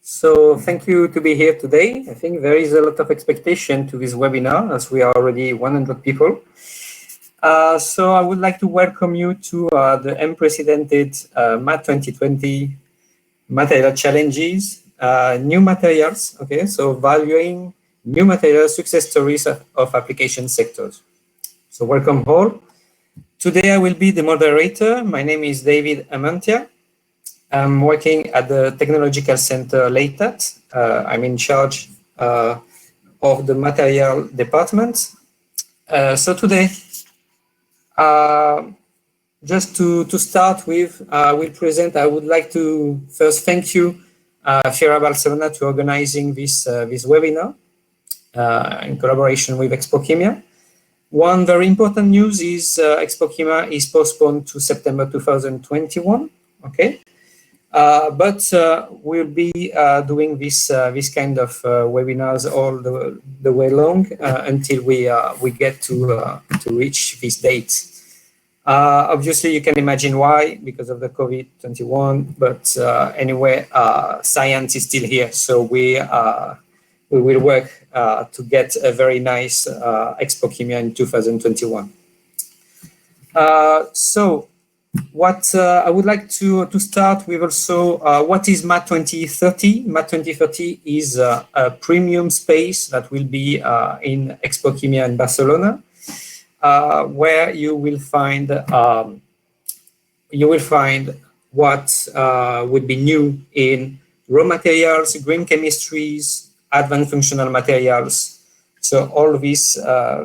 So thank you to be here today. I think there is a lot of expectation to this webinar as we are already 100 people. So I would like to welcome you to the unprecedented MAT 2020 material challenges, new materials. Okay, so valuing new material success stories of application sectors. So welcome all. Today I will be the moderator. My name is David Amantia. I'm working at the Technological Center literate. I'm in charge of the material department. So today, just to start with, I would like to first thank you, Fiera Barcelona, to organizing this webinar in collaboration with Expoquimia. One very important news is Expoquimia is postponed to September 2021. Okay. But we'll be doing this kind of webinars all the way long until we get to reach this date. Obviously, you can imagine why, because of the COVID-21. But anyway, science is still here, so we will work to get a very nice Expoquimia in 2021. So. What I would like to start with also, what is MAT 2030? MAT 2030 is a premium space that will be in Expoquimia in Barcelona, where you will find what would be new in raw materials, green chemistries, advanced functional materials. So all of these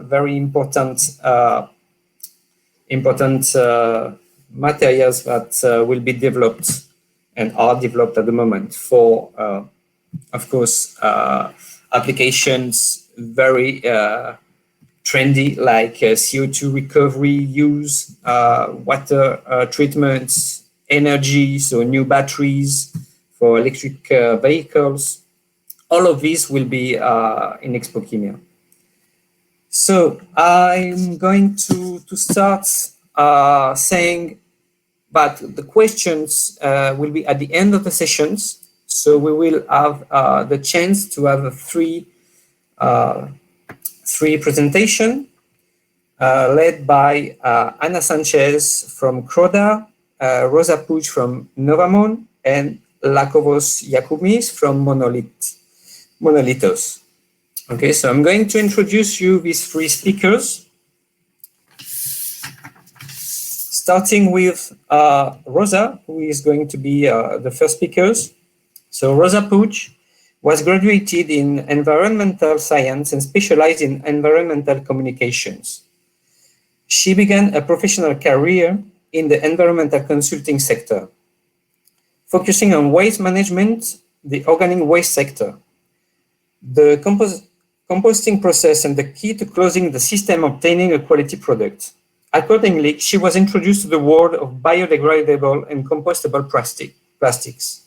very important materials that will be developed and are developed at the moment for, of course, applications very trendy, like CO2 recovery, use, water treatments, energy, so new batteries for electric vehicles. All of these will be in Expoquimia. So I'm going to start saying, but the questions will be at the end of the sessions. So we will have the chance to have three presentation led by Ana Sanchez from Croda, Rosa Puig from Novamon, and Lakobos Yakumis from Monolitos. Okay, so I'm going to introduce you these three speakers. Starting with Rosa, who is going to be the first speaker. So Rosa Puig was graduated in environmental science and specialized in environmental communications. She began a professional career in the environmental consulting sector, focusing on waste management, the organic waste sector, the composting process, and the key to closing the system obtaining a quality product. Accordingly, she was introduced to the world of biodegradable and compostable plastics,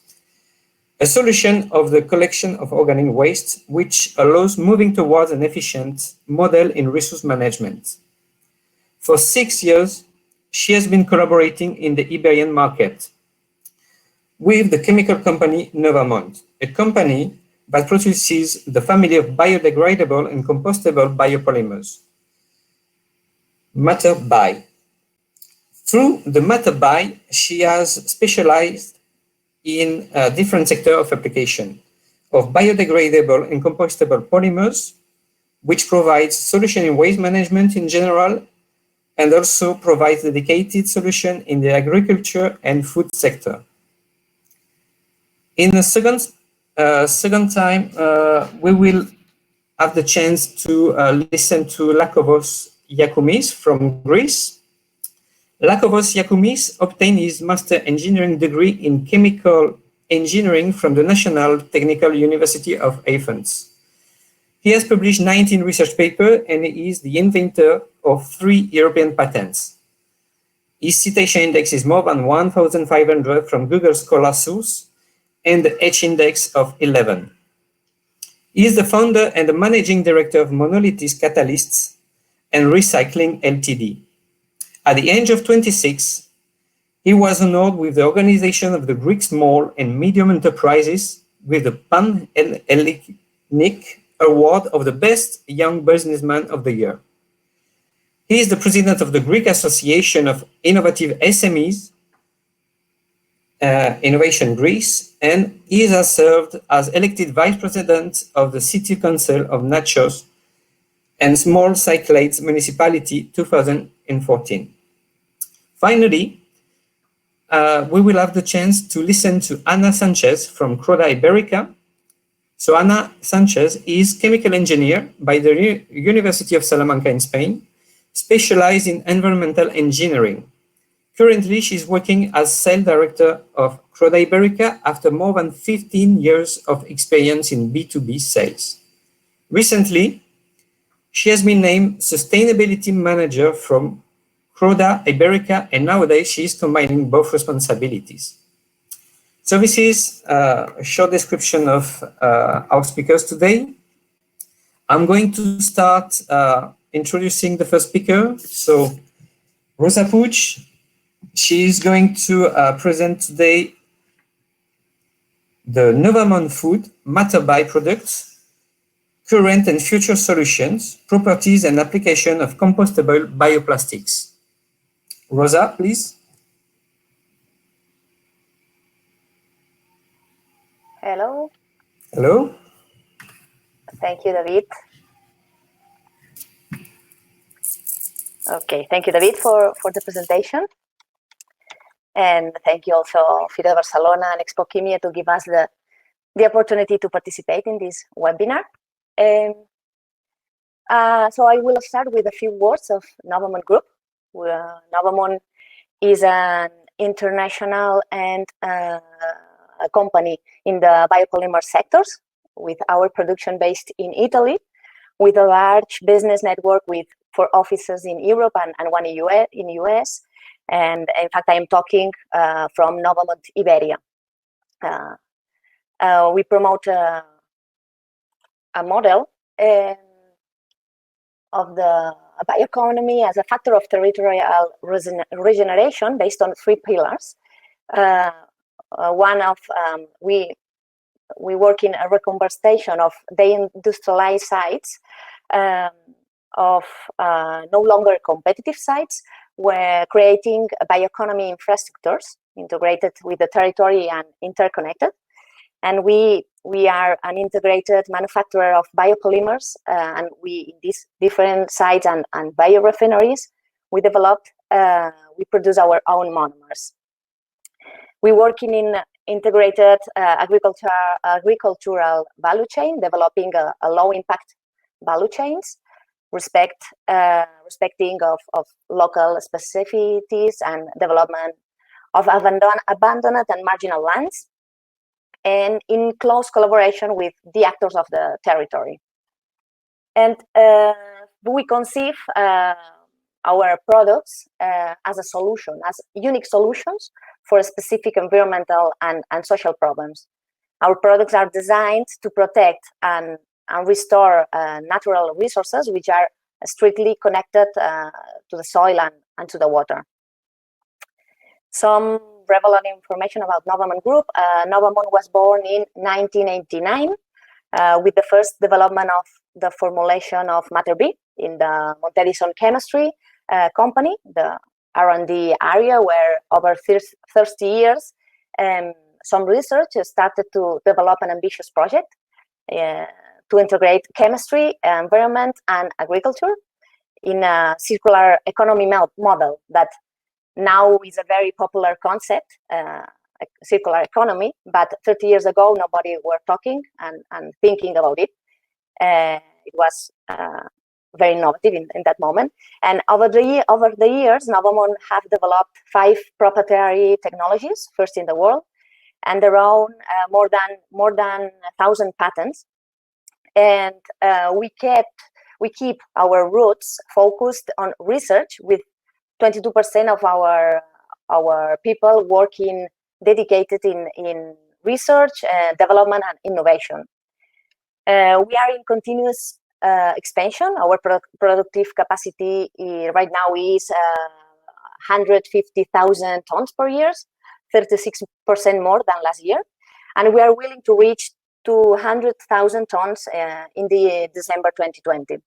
a solution of the collection of organic waste, which allows moving towards an efficient model in resource management. For 6 years, she has been collaborating in the Iberian market with the chemical company Novamont, a company that produces the family of biodegradable and compostable biopolymers. Matter by. Through the Matter by, she has specialized in a different sector of application of biodegradable and compostable polymers, which provides solution in waste management in general, and also provides dedicated solution in the agriculture and food sector. In the second time, we will have the chance to listen to Lakobos Yakumis from Greece. Lakobos Yakumis obtained his master engineering degree in chemical engineering from the National Technical University of Athens. He has published 19 research papers and he is the inventor of 3 European patents. His citation index is more than 1,500 from Google Scholar Source and the H index of 11. He is the founder and the managing director of Monolitis Catalysts and Recycling Ltd. At the age of 26, he was honored with the organization of the Greek Small and Medium Enterprises with the Pan-Hellenic Award of the Best Young Businessman of the Year. He is the president of the Greek Association of Innovative SMEs, Innovation Greece, and he has served as elected vice president of the City Council of Nachos and Small Cyclades Municipality 2014. Finally, we will have the chance to listen to Ana Sanchez from Croda Iberica. So Ana Sanchez is chemical engineer by the University of Salamanca in Spain, specialized in environmental engineering. Currently, she's working as sales director of Croda Iberica after more than 15 years of experience in B2B sales. Recently, she has been named sustainability manager from Croda Iberica, and nowadays she is combining both responsibilities. So this is a short description of our speakers today. I'm going to start introducing the first speaker. So Rosa Puig, she is going to present today the Novamon Food Matter byproducts, current and future solutions, properties and application of compostable bioplastics. Rosa, please. Hello. Hello. Thank you, David. Okay, thank you, David, for the presentation. And thank you also, Fira Barcelona and Expoquimia, to give us the opportunity to participate in this webinar. So I will start with a few words of Novamon Group. Novamon is an international and a company in the biopolymer sectors, with our production based in Italy, with a large business network with 4 offices in Europe and 1 in US. And in fact, I am talking from Novamont Iberia. We promote a model of the bioeconomy as a factor of territorial regeneration based on 3 pillars. One of we work in a reconversation of deindustrialized sites of no longer competitive sites, where creating bioeconomy infrastructures integrated with the territory and interconnected. And we are an integrated manufacturer of biopolymers, and we, in these different sites and biorefineries, we produce our own monomers. We work in integrated agricultural value chain, developing a low impact value chains, respecting of local specificities and development of abandoned and marginal lands, and in close collaboration with the actors of the territory. And we conceive our products as a solution, as unique solutions for specific environmental and social problems. Our products are designed to protect and restore natural resources, which are strictly connected to the soil and to the water. Some relevant information about Novamon Group. Novamon was born in 1989 with the first development of the formulation of Matter B in the Monterison Chemistry company, the R&D area, where over 30 years some research started to develop an ambitious project to integrate chemistry, environment, and agriculture in a circular economy model that now is a very popular concept, circular economy, but 30 years ago, nobody were talking and thinking about it. It was very innovative in that moment. And over the years, Novamon have developed 5 proprietary technologies, first in the world, and their own more than 1,000 patents. And we keep our roots focused on research, with 22% of our people working dedicated in research, development, and innovation. We are in continuous expansion. Our productive capacity right now is 150,000 tons per year, 36% more than last year. And we are willing to reach 200,000 tons in the December 2020.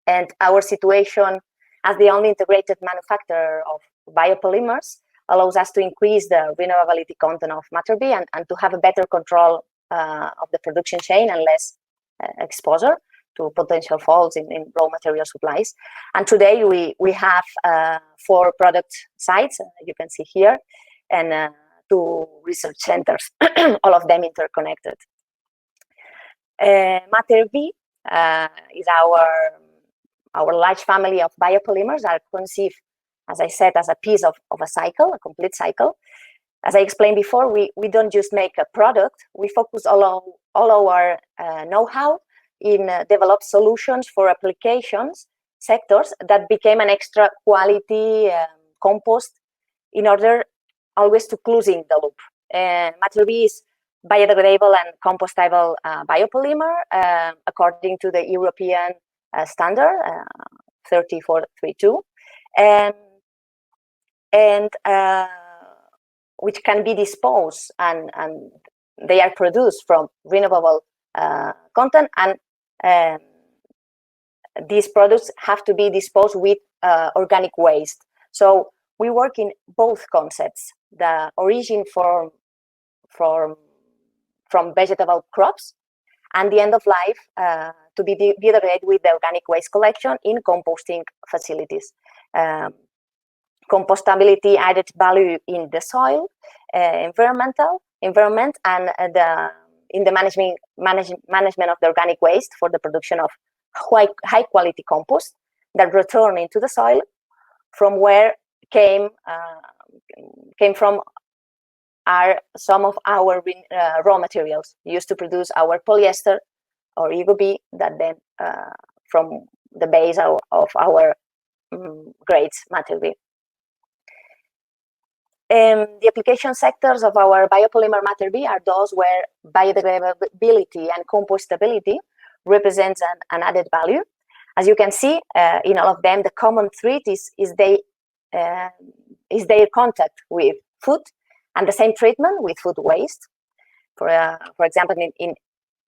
And our situation as the only integrated manufacturer of biopolymers allows us to increase the renewability content of matter B and to have a better control of the production chain and less exposure to potential faults in raw material supplies. And today we have 4 product sites, you can see here, and 2 research centers, all of them interconnected. Matter B is our large family of biopolymers are conceived, as I said, as a piece of a cycle, a complete cycle. As I explained before, we don't just make a product, we focus all our know-how in develop solutions for applications sectors that became an extra quality compost in order always to closing the loop. Matter B is biodegradable and compostable biopolymer according to the European standard 3432, and which can be disposed and they are produced from renewable content, and these products have to be disposed with organic waste. So we work in both concepts: the origin from vegetable crops, and the end of life to be biodegraded with the organic waste collection in composting facilities. Compostability added value in the soil, environment, and in the management of the organic waste for the production of high quality compost that return into the soil from where came from are some of our raw materials used to produce our polyester or EGOB that then from the base of our grades Matter B. The application sectors of our biopolymer Matter B are those where biodegradability and compostability represents an added value. As you can see in all of them, the common thread is their contact with food and the same treatment with food waste. For example, in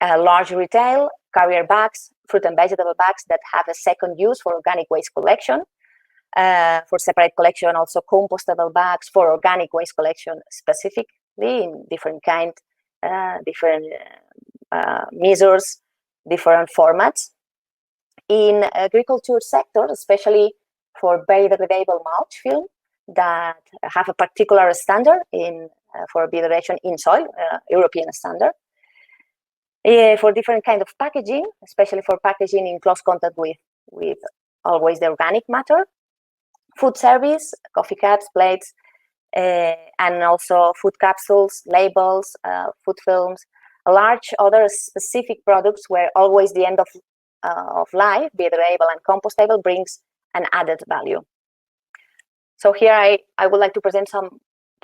large retail, carrier bags, fruit and vegetable bags that have a second use for organic waste collection. For separate collection, also compostable bags for organic waste collection specifically in different kind, different measures, different formats. In agriculture sector, especially for biodegradable mulch film that have a particular standard for biodegradation in soil, European standard. For different kind of packaging, especially for packaging in close contact with always the organic matter. Food service, coffee cups, plates, and also food capsules, labels, food films, large other specific products where always the end of life, biodegradable and compostable, brings an added value. So here I would like to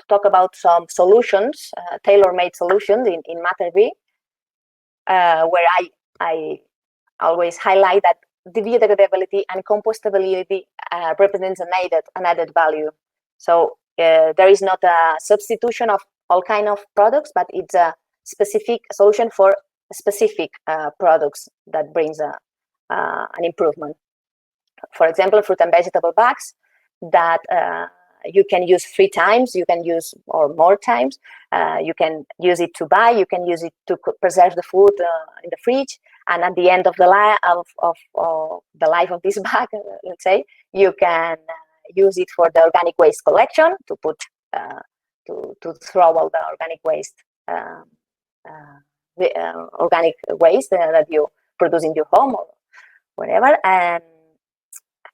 talk about some solutions, tailor-made solutions in Matter B, where I always highlight that the biodegradability and compostability represents an added value. So there is not a substitution of all kind of products, but it's a specific solution for specific products that brings an improvement. For example, fruit and vegetable bags that you can use 3 times, you can use or more times. You can use it to buy, you can use it to preserve the food in the fridge, and at the end of the life of this bag, let's say, you can use it for the organic waste collection to put to throw all the organic waste, organic waste that you produce in your home or whatever,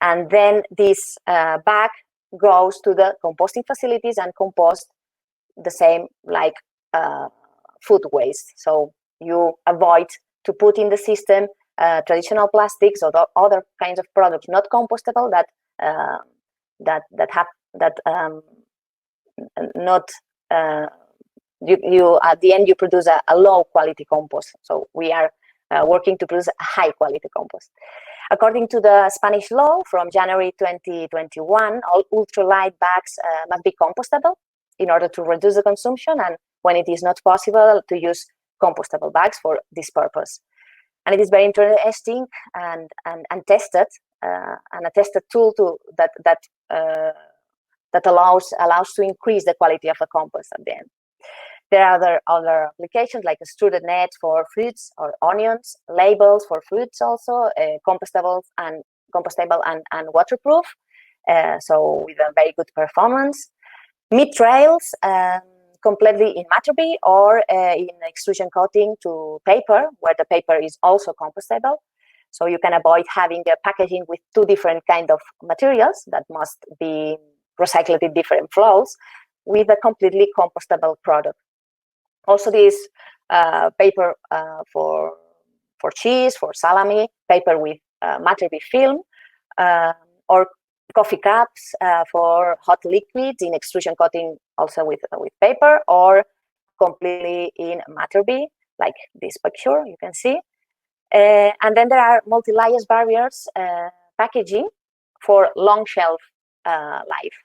and then this bag goes to the composting facilities and compost the same like food waste. So you avoid to put in the system traditional plastics or other kinds of products not compostable that you at the end you produce a low quality compost. So we are working to produce a high quality compost. According to the Spanish law from January 2021, all ultralight bags must be compostable in order to reduce the consumption, and when it is not possible to use compostable bags for this purpose. And it is very interesting and tested, and a tested tool that allows to increase the quality of the compost at the end. There are other applications like extruded nets for fruits or onions, labels for fruits also, compostable and waterproof, so with a very good performance. Meat trails, completely in Matter-B or in extrusion coating to paper, where the paper is also compostable. So you can avoid having a packaging with two different kind of materials that must be recycled in different flows with a completely compostable product. Also, this paper for cheese, for salami, paper with Matter-B film, or coffee cups for hot liquids in extrusion coating, also with paper, or completely in Matter-B, like this picture you can see. And then there are multi-layers barriers packaging for long shelf life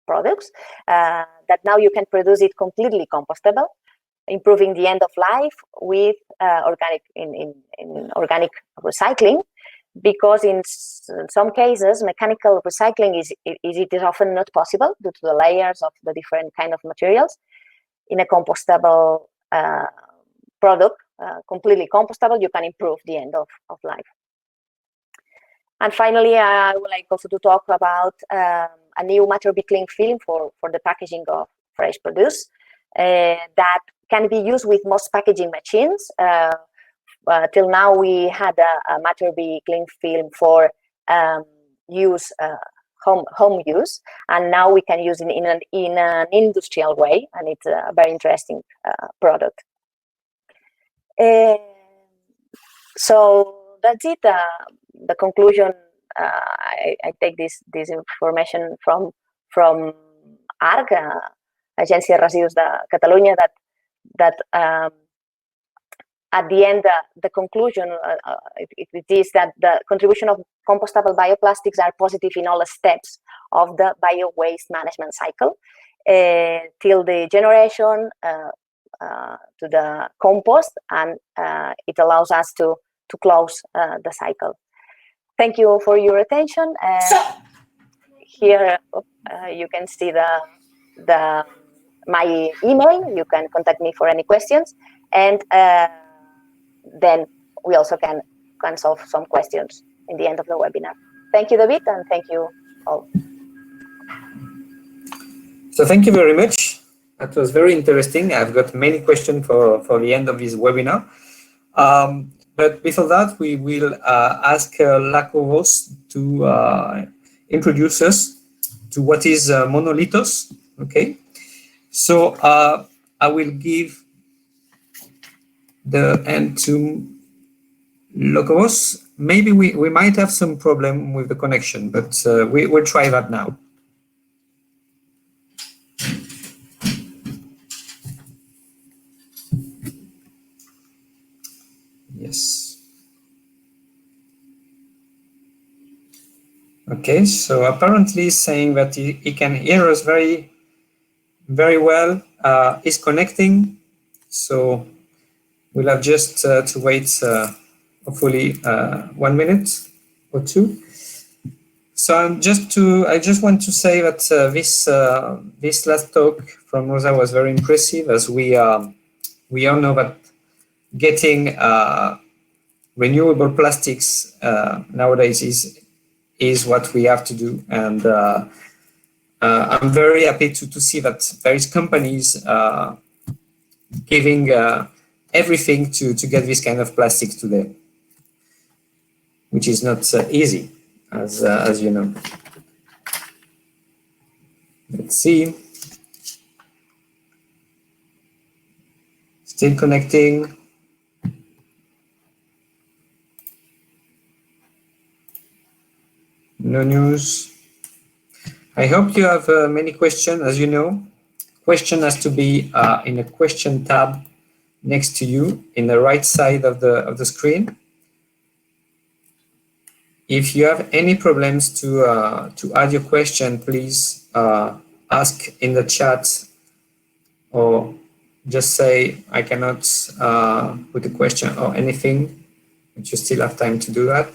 products that now you can produce it completely compostable, improving the end of life with organic recycling, because in some cases mechanical recycling is often not possible due to the layers of the different kind of materials. In a compostable product, completely compostable, you can improve the end of life. And finally, I would like also to talk about a new Matter-B cling film for the packaging of fresh produce that can be used with most packaging machines. Till now, we had a Matter-B cling film for use, home use, and now we can use it in an industrial way, and it's a very interesting product. So that's it. The conclusion. I take this information from ARC, Agència de Residus de Catalunya, that at the end, the conclusion it is that the contribution of compostable bioplastics are positive in all steps of the bio-waste management cycle, till the generation to the compost, and it allows us to close the cycle. Thank you for your attention. Here you can see my email. You can contact me for any questions, and then we also can solve some questions in the end of the webinar. Thank you, David, and thank you all. So thank you very much. That was very interesting. I've got many questions for the end of this webinar. But before that, we will ask Lacovos to introduce us to what is monolithos. Okay, so I will give the end to Lacovos. Maybe we might have some problem with the connection, but we'll try that now. Yes. Okay, so apparently saying that he can hear us very, very well, is connecting. So we'll have just to wait, hopefully 1 minute or two. So I just want to say that this last talk from Rosa was very impressive, as we all know that getting renewable plastics nowadays is what we have to do, and I'm very happy to see that there is companies giving everything to get this kind of plastic today, which is not easy, as you know. Let's see. Still connecting. No news. I hope you have many questions. As you know, question has to be in a question tab next to you in the right side of the screen. If you have any problems to add your question, please ask in the chat or just say I cannot put a question or anything, but you still have time to do that.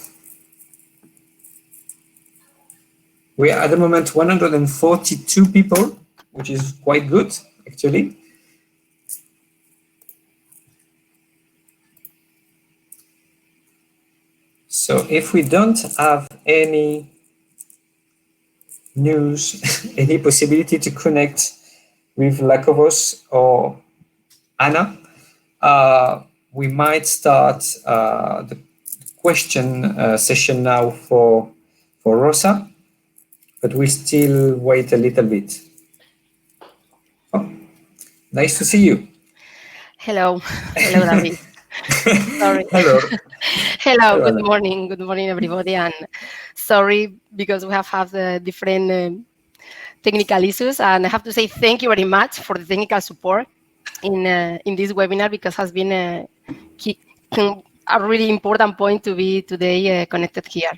We are at the moment 142 people, which is quite good, actually. So if we don't have any news, any possibility to connect with Lakovos or Anna, we might start the question session now for Rosa, but we still wait a little bit. Oh, nice to see you. Hello, hello, David. Sorry. Hello. Hello, Hello, Anna. good morning, everybody. And sorry because we have had different technical issues. And I have to say thank you very much for the technical support in this webinar because has been a really important point to be today connected here.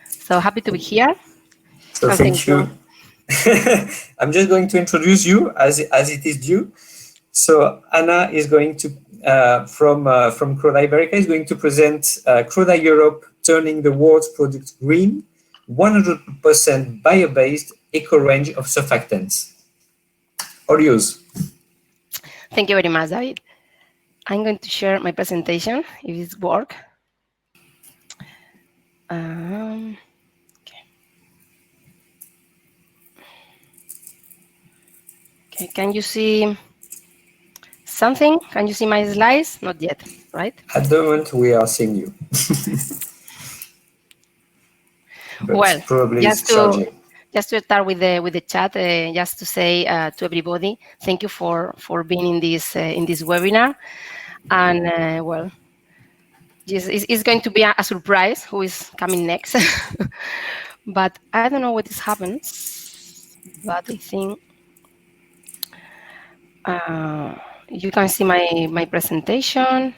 So happy to be here. So And thank you. I'm just going to introduce you as it is due. So Anna is going to from Croda Iberica is going to present Croda Europe turning the world's products green, 100% bio-based eco range of surfactants. All yours. Thank you very much, David. I'm going to share my presentation if it works. Okay, can you see something? Can you see my slides? Not yet, right? At the moment, we are seeing you. But well, probably it's charging. Just to start with the chat, just to say to everybody, thank you for being in this webinar, and well, it's going to be a surprise who is coming next, but I don't know what this happens, but I think you can see my presentation.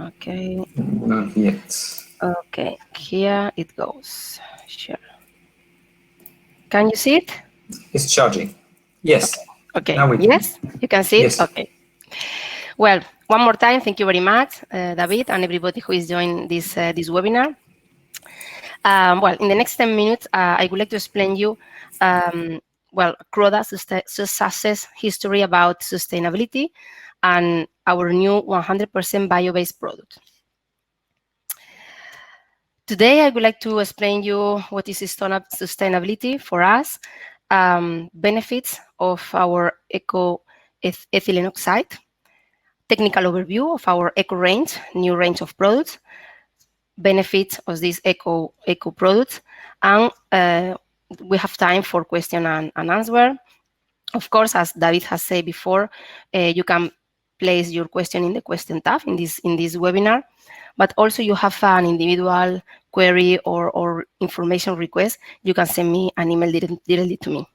Okay. Not yet. Okay, here it goes. Sure. Can you see it? It's charging. Yes. Okay. Now we can. Yes, you can see it? Yes. Okay. Well, one more time, thank you very much, David, and everybody who is joining this webinar. Well, in the next 10 minutes, I would like to explain you, well, Croda's success history about sustainability and our new 100% bio-based product. Today, I would like to explain you what is sustainability for us, benefits of our ethylene oxide, technical overview of our eco range, new range of products, benefits of these eco products, and we have time for question and answer. Of course, as David has said before, you can place your question in the question tab in this webinar, but also you have an individual query or information request, you can send me an email directly to me.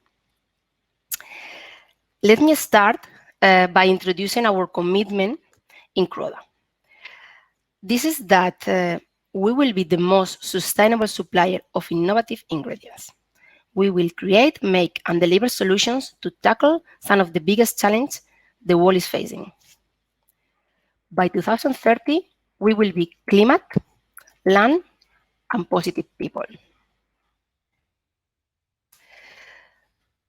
Let me start by introducing our commitment in Croda. This is that we will be the most sustainable supplier of innovative ingredients. We will create, make, and deliver solutions to tackle some of the biggest challenges the world is facing. By 2030, we will be climate, land, and positive people.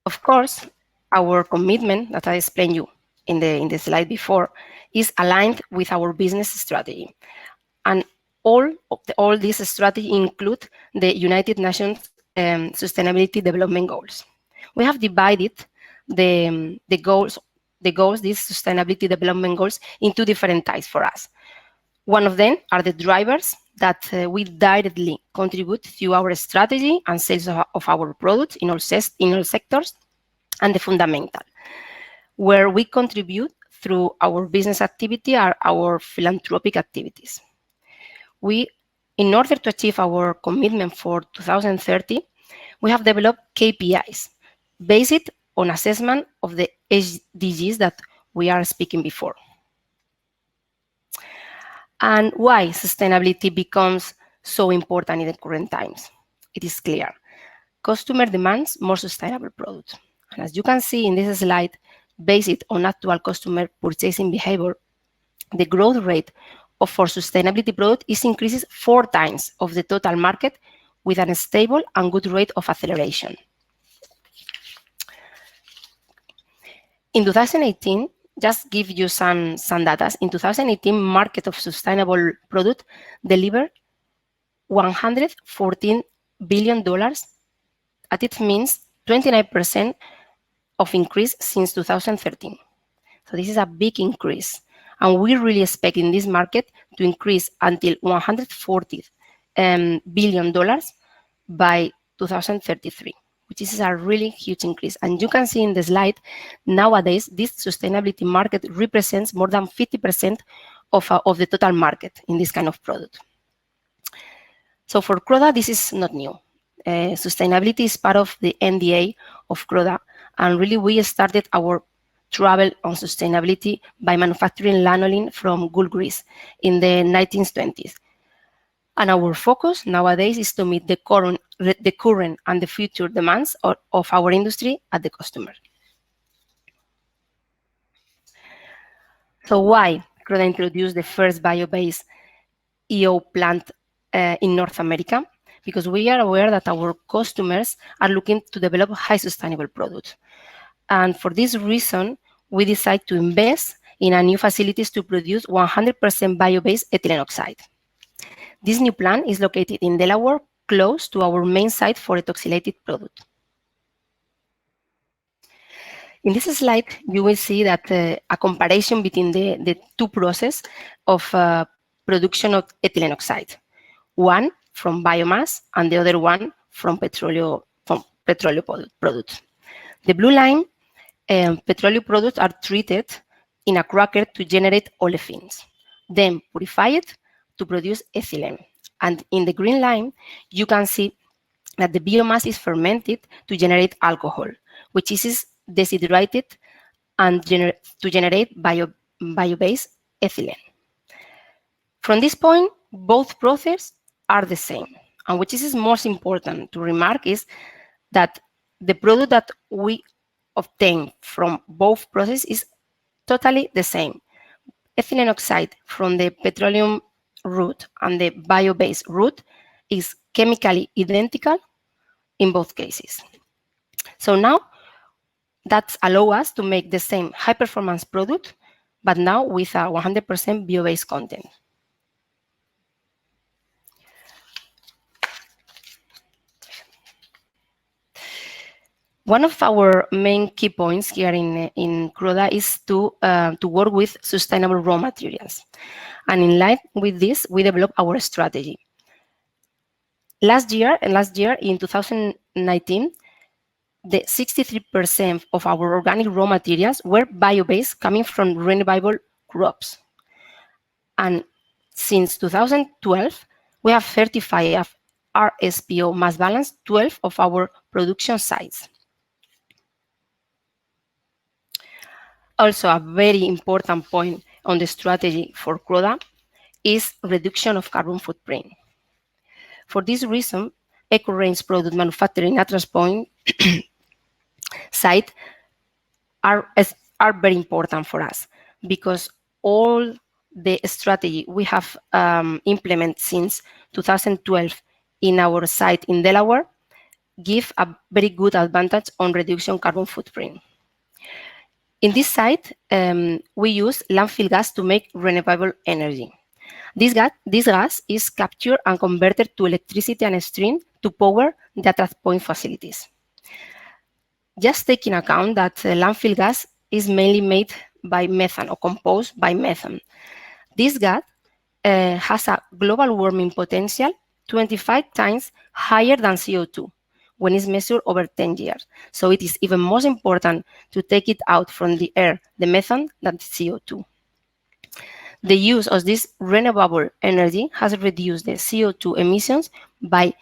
Of course, our commitment that I explained you in the slide before is aligned with our business strategy. And all this strategy include the United Nations Sustainability Development Goals. We have divided the goals, these sustainability development goals, into different types for us. One of them are the drivers that we directly contribute through our strategy and sales of our products in all sectors, and the fundamental, where we contribute through our business activity are our philanthropic activities. In order to achieve our commitment for 2030, we have developed KPIs based on assessment of the SDGs that we are speaking before. And why sustainability becomes so important in the current times? It is clear. Customer demands more sustainable products. And as you can see in this slide, based on actual customer purchasing behavior, the growth rate for sustainability product is increases 4 times of the total market with a stable and good rate of acceleration. In 2018, just give you some data. In 2018, market of sustainable product delivered $114 billion. At it means 29% of increase since 2013. So this is a big increase. And we really expect in this market to increase until $140 billion by 2033, which is a really huge increase. And you can see in the slide, nowadays, this sustainability market represents more than 50% of the total market in this kind of product. So for Croda, this is not new. Sustainability is part of the NDA of Croda, and really we started our travel on sustainability by manufacturing lanolin from wool grease in the 1920s. And our focus nowadays is to meet the current and the future demands of our industry at the customer. So why Croda introduced the first bio-based EO plant in North America? Because we are aware that our customers are looking to develop high sustainable products. And for this reason, we decided to invest in a new facilities to produce 100% bio-based ethylene oxide. This new plant is located in Delaware, close to our main site for ethoxylated product. In this slide, you will see that a comparison between the two processes of production of ethylene oxide. One from biomass and the other one from petroleum products. The blue line, petroleum products are treated in a cracker to generate olefins, then purified to produce ethylene. And in the green line, you can see that the biomass is fermented to generate alcohol, which is dehydrated and to generate bio-based ethylene. From this point, both processes are the same. And which is most important to remark is that the product that we obtain from both processes is totally the same. Ethylene oxide from the petroleum route and the bio-based route is chemically identical in both cases. So now that allows us to make the same high-performance product, but now with a 100% bio-based content. One of our main key points here in Croda is to work with sustainable raw materials. And in line with this, we developed our strategy. Last year, in 2019, the 63% of our organic raw materials were bio-based, coming from renewable crops. And since 2012, we have certified RSPO mass balance 12 of our production sites. Also, a very important point on the strategy for Croda is reduction of carbon footprint. For this reason, eco-range product manufacturing at Point site are very important for us, because all the strategy we have implemented since 2012 in our site in Delaware give a very good advantage on reduction carbon footprint. In this site, we use landfill gas to make renewable energy. This gas is captured and converted to electricity and steam to power the At Point facilities. Just taking account that landfill gas is mainly made by methane or composed by methane. This gas has a global warming potential 25 times higher than CO2 when it's measured over 10 years. So it is even more important to take it out from the air, the methane, than the CO2. The use of this renewable energy has reduced the CO2 emissions by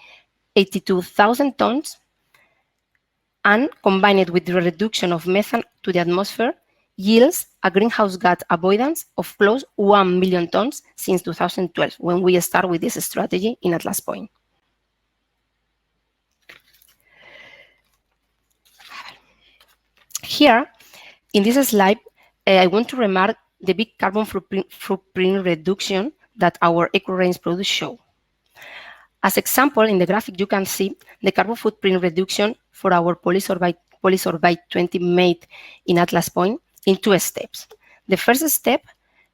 82,000 tons, and combined with the reduction of methane to the atmosphere, yields a greenhouse gas avoidance of close to 1 million tons since 2012, when we start with this strategy in Atlas Point. Here, In this slide, I want to remark the big carbon footprint reduction that our eco-range products show. As example, in the graphic, you can see the carbon footprint reduction for our polysorbate 20 made in Atlas Point in 2 steps. The first step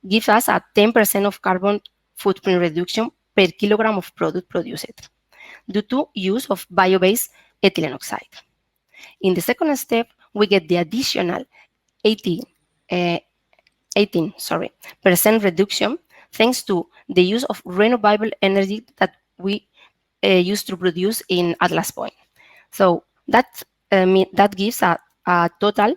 gives us a 10% of carbon footprint reduction per kilogram of product produced due to use of bio-based ethylene oxide. In the second step, we get the additional 18% reduction thanks to the use of renewable energy that we use to produce in Atlas Point. So that gives a total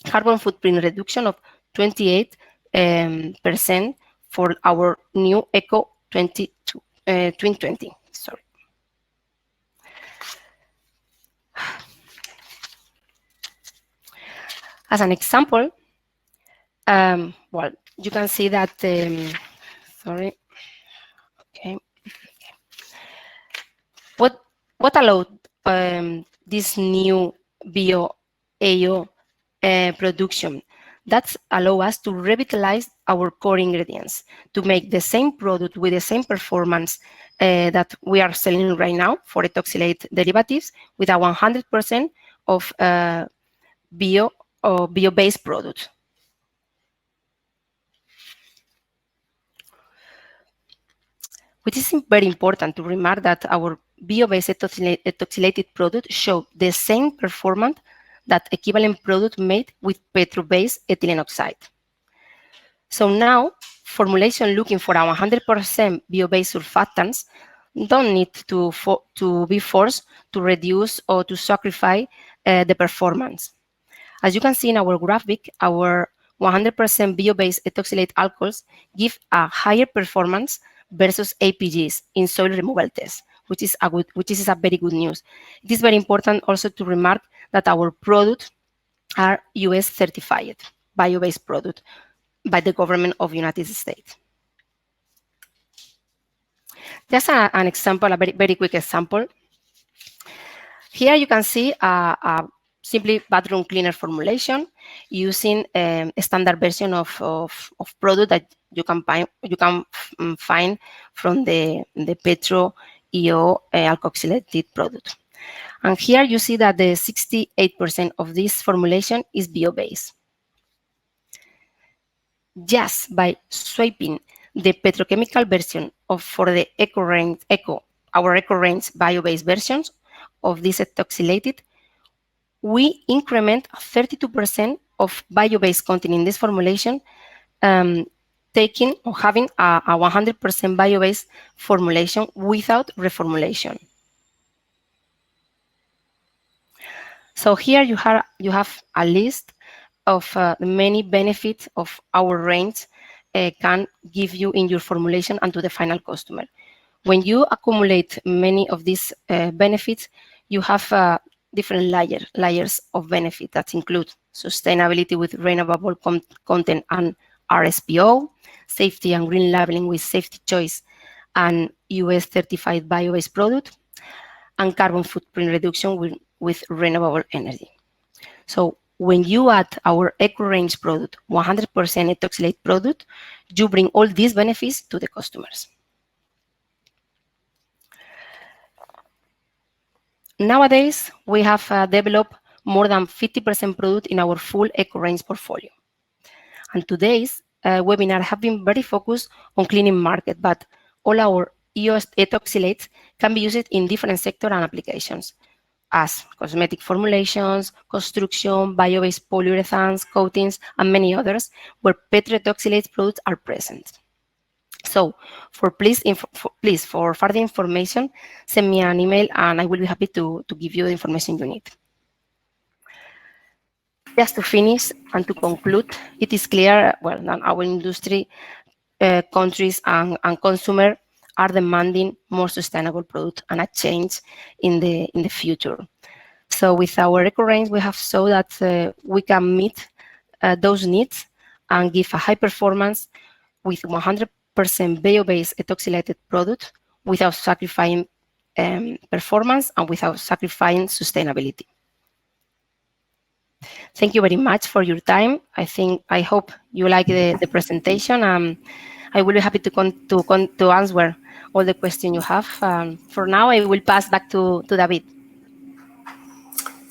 carbon footprint reduction of 28% for our new Eco 2020. Sorry. As an example, well, you can see that, sorry, okay. What allowed this new bio-AO production? That allow us to revitalize our core ingredients to make the same product with the same performance that we are selling right now for ethoxylate derivatives with a 100% of bio-based product. Which is very important to remark that our bio-based ethoxylated product show the same performance that equivalent product made with petro-based ethylene oxide. So now, formulation looking for a 100% bio-based surfactants don't need to be forced to reduce or to sacrifice the performance. As you can see in our graphic, our 100% bio-based ethoxylate alcohols give a higher performance versus APGs in soil removal tests, which is a very good news. It is very important also to remark that our products are US certified bio-based product by the government of United States. Just an example, a very quick example. Here you can see a simply bathroom cleaner formulation using a standard version of product that you can find from the Petro EO alkoxylated product. And here you see that the 68% of this formulation is bio-based. Just by swapping the petrochemical version for the our eco-range bio-based versions of this ethoxylated, we increment 32% of bio-based content in this formulation, taking or having a 100% bio-based formulation without reformulation. So here you have a list of the many benefits of our range can give you in your formulation and to the final customer. When you accumulate many of these benefits, you have different layers of benefit that include sustainability with renewable content and RSPO, safety and green labeling with safety choice and US certified bio-based product, and carbon footprint reduction with renewable energy. So when you add our eco-range product, 100% ethoxylate product, you bring all these benefits to the customers. Nowadays, we have developed more than 50% product in our full eco-range portfolio. And today's webinar have been very focused on cleaning market, but all our EO ethoxylates can be used in different sectors and applications, as cosmetic formulations, construction, bio-based polyurethanes, coatings, and many others, where petroethoxylate products are present. So please, for further information, send me an email and I will be happy to give you the information you need. Just to finish and to conclude, it is clear, well, that our industry, countries and consumers are demanding more sustainable products and a change in the future. So with our eco-range, we have shown that we can meet those needs and give a high performance with 100% bio-based ethoxylated product without sacrificing performance and without sacrificing sustainability. Thank you very much for your time. I hope you like the presentation. I will be happy to answer all the questions you have. For now, I will pass back to David.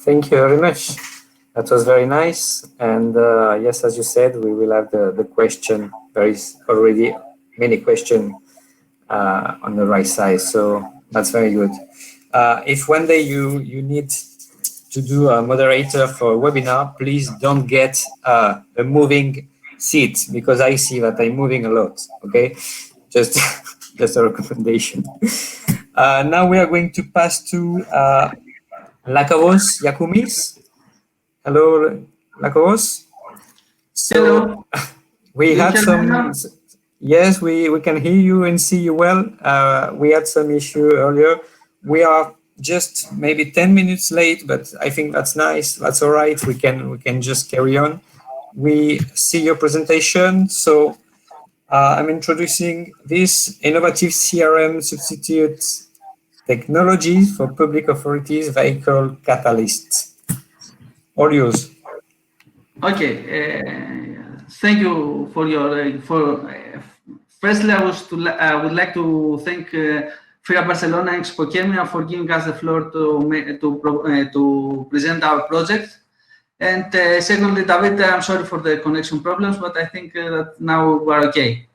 Thank you very much. That was very nice. And yes, as you said, we will have the question. There is already many questions on the right side. So that's very good. If one day you need to do a moderator for a webinar, please don't get a moving seat, because I see that I'm moving a lot. Okay, just just a recommendation. Now we are going to pass to Lakaros Yakumis. Hello, Lakaros. So hello. we had some. Yes, we can hear you and see you well. We had some issue earlier. We are just maybe 10 minutes late, but I think that's nice. That's all right. We can just carry on. We see your presentation. So I'm introducing this innovative CRM substitute technology for public authorities vehicle catalysts. All yours. Okay. Thank you for your firstly, I would like to thank FIRA Barcelona and Expoquimia for giving us the floor to present our project. And secondly, David, I'm sorry for the connection problems, but I think that now we're okay.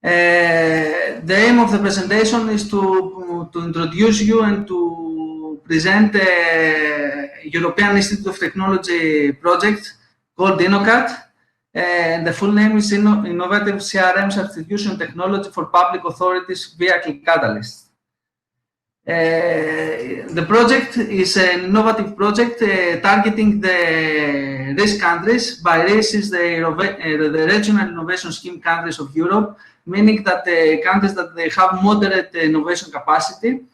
The aim of the presentation is to introduce you and to present a European Institute of Technology project called InnoCat. And the full name is Innovative CRM Substitution Technology for Public Authorities Vehicle Catalysts. The project is an innovative project targeting the RISC countries. By RISC is the Regional Innovation Scheme countries of Europe, meaning that the countries that they have moderate innovation capacity.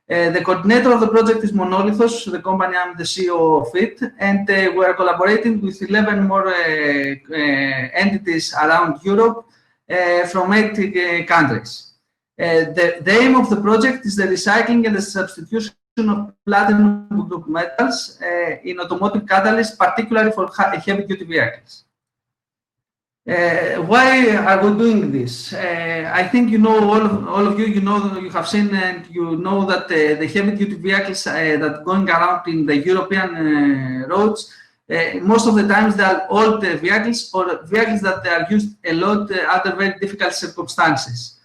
The coordinator of the project is Monolithos, the company I'm the CEO of it, and we are collaborating with 11 more entities around Europe from 8 countries. The aim of the project is the recycling and the substitution of platinum group metals in automotive catalysts, particularly for heavy-duty vehicles. Why are we doing this? I think you know, all of you, you have seen and you know that the heavy-duty vehicles that going around in the European roads, most of the times they are old vehicles or vehicles that they are used a lot under very difficult circumstances.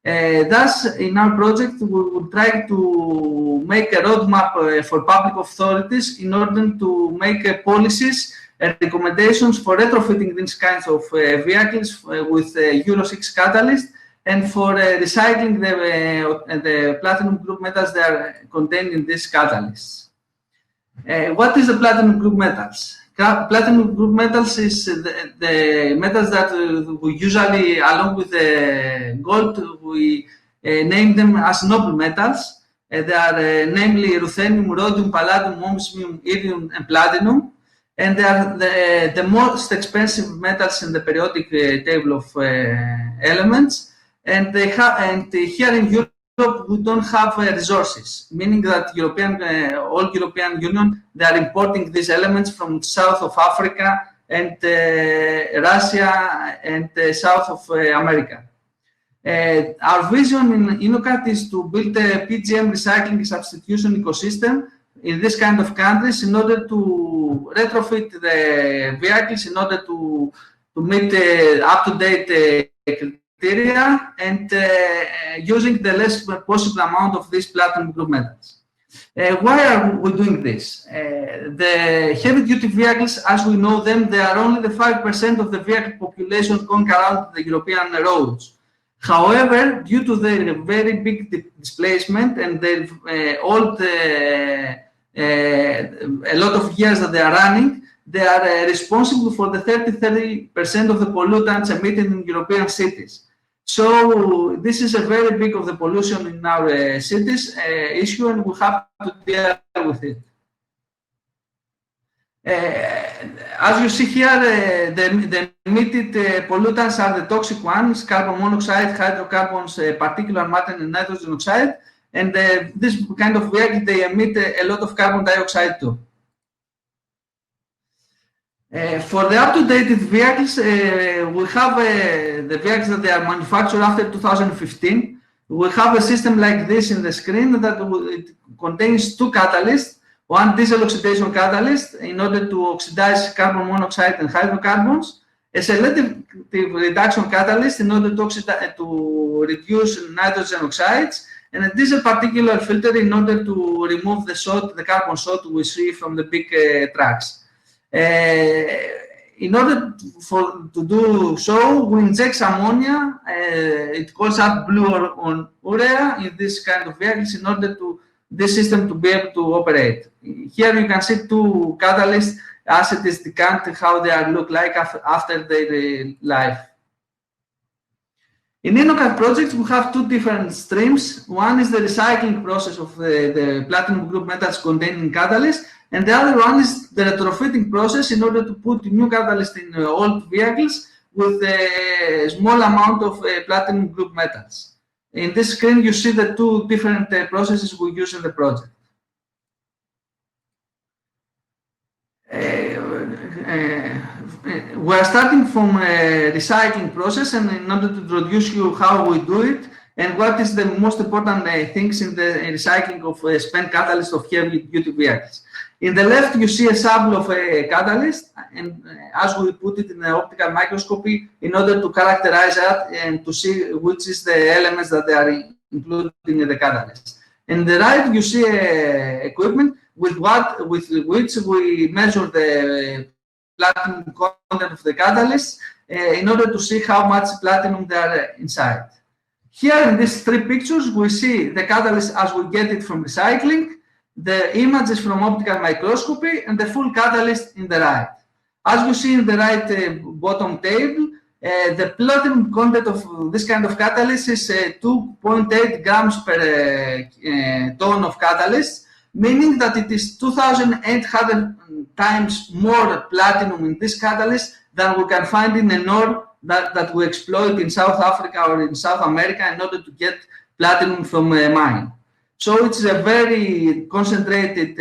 Thus, in our project, we will try to make a roadmap for public authorities in order to make policies and recommendations for retrofitting these kinds of vehicles with Euro 6 catalyst and for recycling the platinum group metals that are contained in these catalysts. What is the platinum group metals? Platinum group metals is the metals that we usually, along with the gold, we name them as noble metals. They are namely ruthenium, rhodium, palladium, osmium, iridium, and platinum. And they are the most expensive metals in the periodic table of elements. And they have, and here in Europe, we don't have resources, meaning that all European Union, they are importing these elements from south of Africa and Russia and south of America. Our vision in InnoCat is to build a PGM recycling substitution ecosystem in this kind of countries in order to retrofit the vehicles in order to meet up-to-date criteria and using the less possible amount of these platinum group metals. Why are we doing this? The heavy-duty vehicles, as we know them, they are only the 5% of the vehicle population going around the European roads. However, due to their very big displacement and their old, a lot of years that they are running, they are responsible for the 30% of the pollutants emitted in European cities. So this is a very big of the pollution in our cities issue, and we have to deal with it. As you see here, the emitted pollutants are the toxic ones: carbon monoxide, hydrocarbons, particulate matter, and nitrogen oxide. And this kind of vehicle, they emit a lot of carbon dioxide too. For the up-to-date vehicles, we have the vehicles that they are manufactured after 2015. We have a system like this in the screen that it contains two catalysts, one diesel oxidation catalyst in order to oxidize carbon monoxide and hydrocarbons, a selective reduction catalyst in order to reduce nitrogen oxides, and a diesel particulate filter in order to remove the carbon soot we see from the big trucks. In order to do so, we inject ammonia. It calls up blue on urea in this kind of vehicles in order to this system to be able to operate. Here you can see two catalysts as it is decanted, how they look like after their life. In InnoCat projects, we have two different streams. One is the recycling process of the platinum group metals contained in catalyst, and the other one is the retrofitting process in order to put new catalyst in old vehicles with a small amount of platinum group metals. In this screen, you see the two different processes we use in the project. We're starting from a recycling process, and in order to introduce you how we do it and what is the most important things in the recycling of spent catalyst of heavy-duty vehicles. In the left, you see a sample of a catalyst, and as we put it in an optical microscopy in order to characterize that and to see which is the elements that they are included in the catalyst. In the right, you see equipment with which we measure the platinum content of the catalyst in order to see how much platinum there are inside. Here in these three pictures, we see the catalyst as we get it from recycling, the images from optical microscopy, and the full catalyst in the right. As you see in the right bottom table, the platinum content of this kind of catalyst is 2.8 grams per ton of catalyst, meaning that it is 2,800 times more platinum in this catalyst than we can find in an ore that we exploit in South Africa or in South America in order to get platinum from a mine. So it's a very concentrated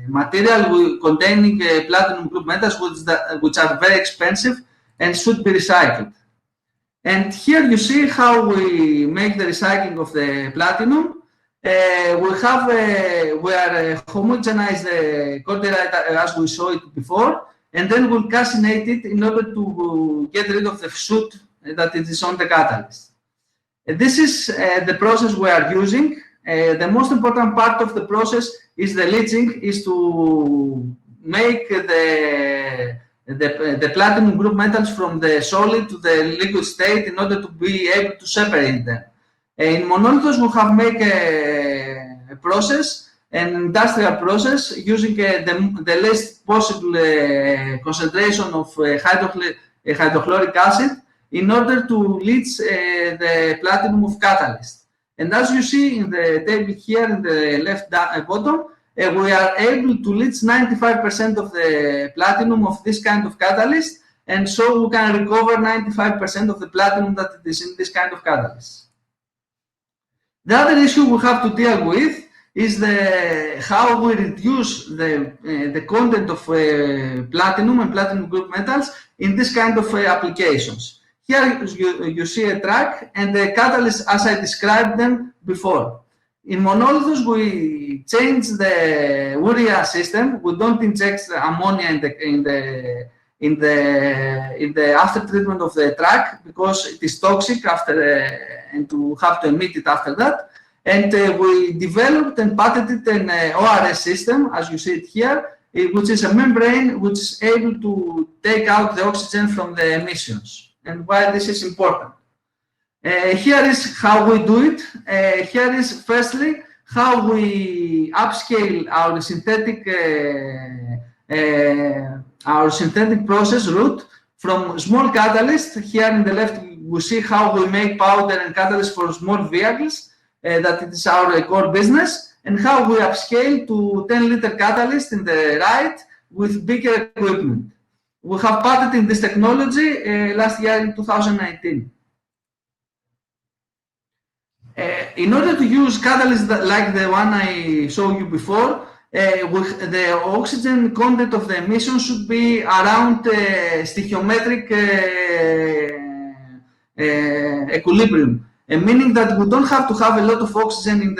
material containing platinum group metals which are very expensive and should be recycled. And here you see how we make the recycling of the platinum. We are homogenize the corderite as we saw it before, and then we'll calcinate it in order to get rid of the soot that it is on the catalyst. This is the process we are using. The most important part of the process is the leaching, is to make the platinum group metals from the solid to the liquid state in order to be able to separate them. In monolithos, we have made a process, an industrial process, using the least possible concentration of hydrochloric acid in order to leach the platinum of catalyst. And as you see in the table here in the left bottom, we are able to leach 95% of the platinum of this kind of catalyst, and so we can recover 95% of the platinum that is in this kind of catalyst. The other issue we have to deal with is how we reduce the content of platinum and platinum group metals in this kind of applications. Here you see a track and the catalysts as I described them before. In monolithos, we change the urea system. We don't inject ammonia in the after treatment of the track because it is toxic and to have to emit it after that. And we developed and patented an ORS system, as you see it here, which is a membrane which is able to take out the oxygen from the emissions. And why this is important. Here is how we do it. Here is firstly how we upscale our synthetic process route from small catalyst. Here in the left we see how we make powder and catalyst for small vehicles, that it is our core business, and how we upscale to 10-liter catalyst in the right with bigger equipment. We have patented this technology last year in 2019. In order to use catalysts like the one I showed you before, the oxygen content of the emission should be around stoichiometric equilibrium, meaning that we don't have to have a lot of oxygen in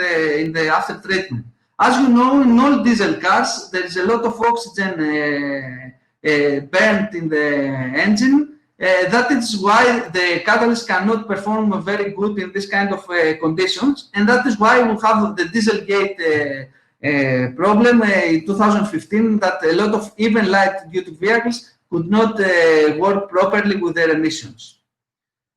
the after treatment. As you know, in all diesel cars, there is a lot of oxygen burnt in the engine. That is why the catalyst cannot perform very good in this kind of conditions, and that is why we have the Dieselgate problem in 2015, that a lot of even light-duty vehicles could not work properly with their emissions.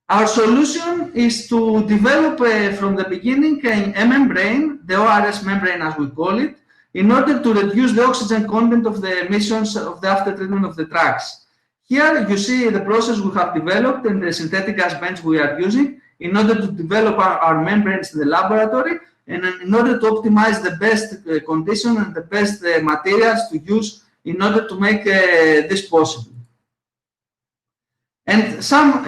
Our solution is to develop from the beginning a membrane, the ORS membrane as we call it, in order to reduce the oxygen content of the emissions of the after treatment of the trucks. Here you see the process we have developed and the synthetic gas bench we are using in order to develop our membranes in the laboratory and in order to optimize the best condition and the best materials to use in order to make this possible. And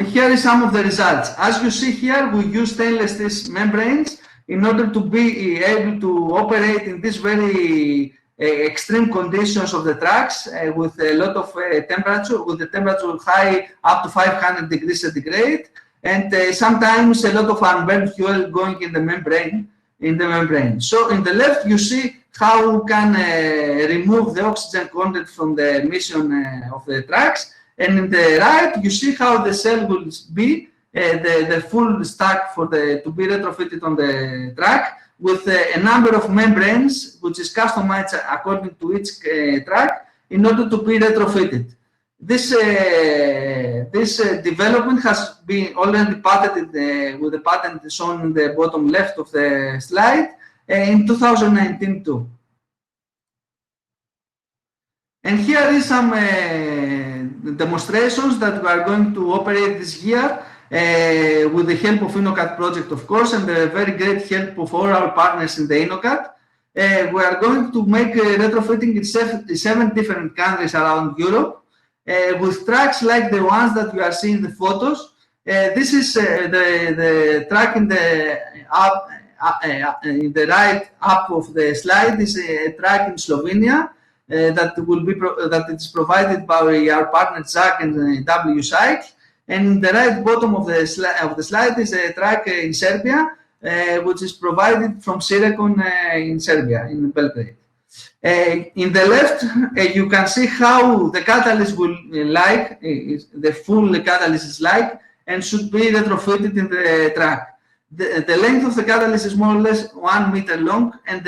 here is some of the results. As you see here, we use stainless steel membranes in order to be able to operate in this very extreme conditions of the trucks with a lot of temperature, with the temperature high up to 500 degrees centigrade, and sometimes a lot of unburned fuel going in the membrane. So in the left, you see how we can remove the oxygen content from the emission of the trucks. And in the right, you see how the cell will be the full stack to be retrofitted on the truck with a number of membranes, which is customized according to each truck in order to be retrofitted. This development has been already patented with the patent shown in the bottom left of the slide in 2019 too. And here is some demonstrations that we are going to operate this year with the help of InnoCat project, of course, and the very great help of all our partners in the InnoCat. We are going to make retrofitting in 7 different countries around Europe with trucks like the ones that you are seeing in the photos. This is the truck in the right up of the slide is a truck in Slovenia. That is provided by our partner Zach and W Cycle, and the right bottom of the slide is a truck in Serbia, which is provided from Sirecon in Serbia, in Belgrade. In the left, you can see how the catalyst will the full catalyst is and should be retrofitted in the truck. The length of the catalyst is more or less 1 meter long, and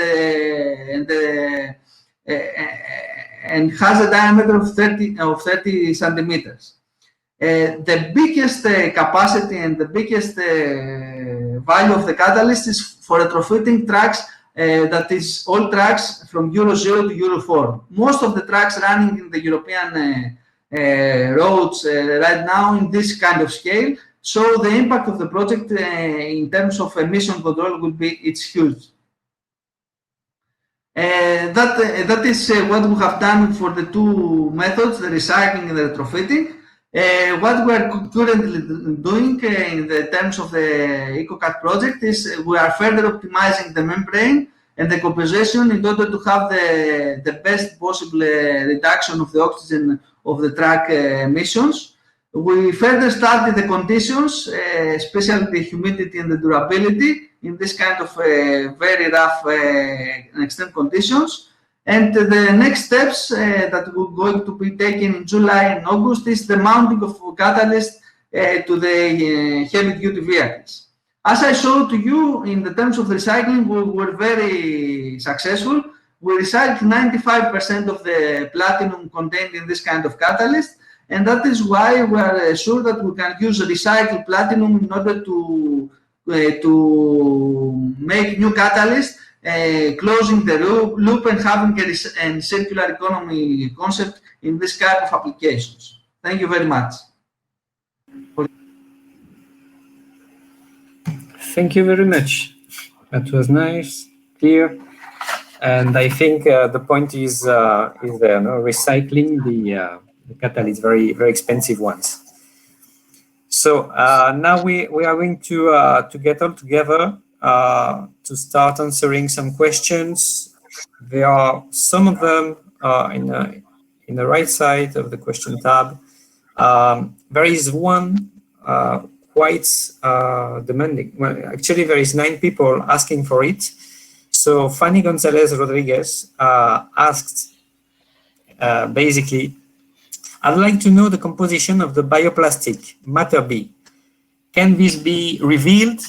has a diameter of 30 centimeters. The biggest capacity and the biggest value of the catalyst is for retrofitting trucks, that is all trucks from Euro 0 to Euro 4. Most of the trucks running in the European roads right now in this kind of scale, so the impact of the project in terms of emission control it's huge. That is what we have done for the 2 methods, the recycling and the retrofitting. What we are currently doing in the terms of the EcoCat project is we are further optimizing the membrane and the composition in order to have the best possible reduction of the oxygen of the truck emissions. We further studied the conditions, especially the humidity and the durability in this kind of very rough and extreme conditions. And the next steps that we're going to be taking in July and August is the mounting of catalyst to the heavy-duty vehicles. As I showed to you, in the terms of recycling, we were very successful. We recycled 95% of the platinum contained in this kind of catalyst, and that is why we are sure that we can use recycled platinum in order to make new catalyst, closing the loop and having a circular economy concept in this type of applications. Thank you very much. Thank you very much. That was nice, clear, and I think the point is there, no? Recycling the catalyst, very expensive ones. So now we are going to get all together to start answering some questions There are some of them in the right side of the question tab. There is one quite demanding. Well, actually, there is 9 people asking for it. So Fanny Gonzalez Rodriguez asked basically, I'd like to know the composition of the bioplastic, matter B. Can this be revealed?